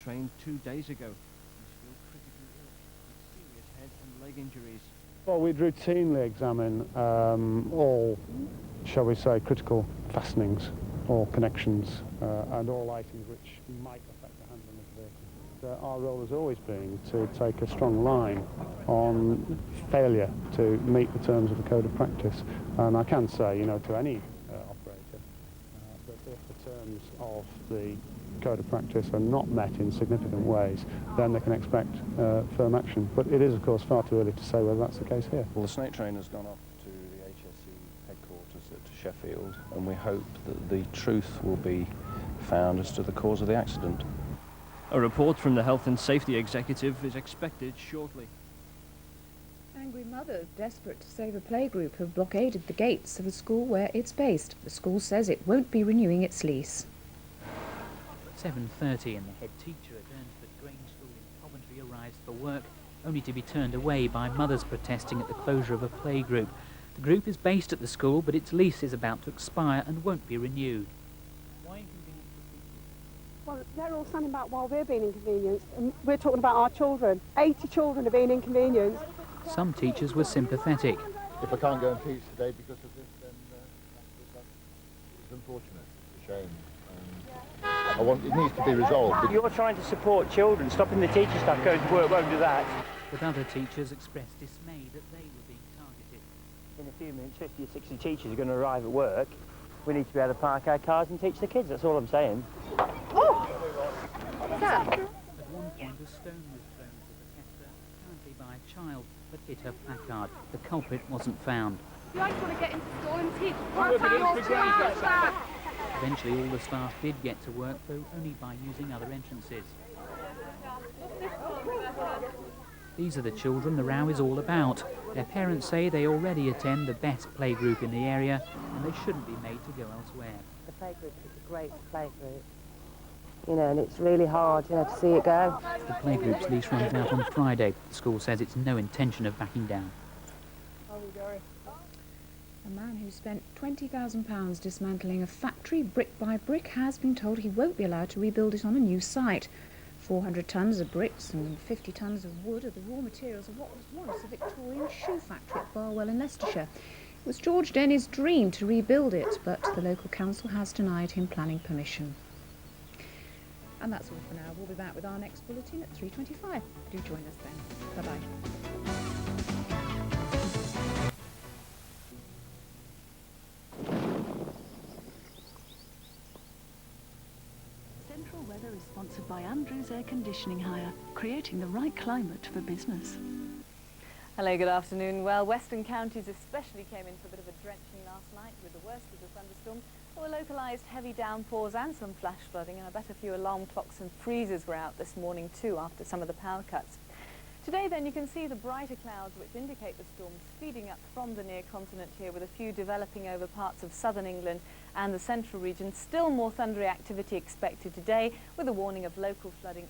trained 2 days ago. He's still critically ill with serious head and leg injuries. Well, we'd routinely examine all, shall we say, critical fastenings or connections and all items which might affect the handling of the vehicle. Our role has always been to take a strong line on failure to meet the terms of the Code of Practice. And I can say, to any operator, that if the terms of the Code of Practice are not met in significant ways, then they can expect firm action. But it is, of course, far too early to say whether that's the case here. Well, the snake train has gone up to the HSE headquarters at Sheffield, and we hope that the truth will be found as to the cause of the accident. A report from the Health and Safety Executive is expected shortly. Angry mothers, desperate to save a playgroup, have blockaded the gates of the school where it's based. The school says it won't be renewing its lease. 7:30 and the head teacher at Ernford Grange School in Coventry arrives for work, only to be turned away by mothers protesting at the closure of a playgroup. The group is based at the school, but its lease is about to expire and won't be renewed. Why inconvenience the teachers? Well, they're all standing back while we're being inconvenienced, and we're talking about our children. 80 children are being inconvenienced. Some teachers were sympathetic. If I can't go and teach today because of this, then it's unfortunate. It's a shame. It needs to be resolved. You're trying to support children. Stopping the teacher staff going to work won't do that. But other teachers expressed dismay that they were being targeted. In a few minutes, 50 or 60 teachers are going to arrive at work. We need to be able to park our cars and teach the kids. That's all I'm saying. Oh! What's that? At one point, a stone was thrown at the protester, apparently by a child, but hit her placard. The culprit wasn't found. You guys want to get into school and teach? What time? Eventually, all the staff did get to work, though only by using other entrances. These are the children the row is all about. Their parents say they already attend the best playgroup in the area, and they shouldn't be made to go elsewhere. The playgroup is a great playgroup, and it's really hard, to see it go. The playgroup's lease runs out on Friday. The school says it's no intention of backing down. A man who spent £20,000 dismantling a factory brick by brick has been told he won't be allowed to rebuild it on a new site. 400 tonnes of bricks and 50 tonnes of wood are the raw materials of what was once a Victorian shoe factory at Barwell in Leicestershire. It was George Denny's dream to rebuild it, but the local council has denied him planning permission. And that's all for now. We'll be back with our next bulletin at 3:25. Do join us then. Bye-bye. Central Weather is sponsored by Andrews Air Conditioning Hire, creating the right climate for business. Hello, good afternoon. Well, western counties especially came in for a bit of a drenching last night with the worst of the thunderstorms. There were localised heavy downpours and some flash flooding, and I bet a few alarm clocks and freezers were out this morning too after some of the power cuts. Today then you can see the brighter clouds which indicate the storms speeding up from the near continent here, with a few developing over parts of southern England and the central region. Still more thundery activity expected today, with a warning of local flooding,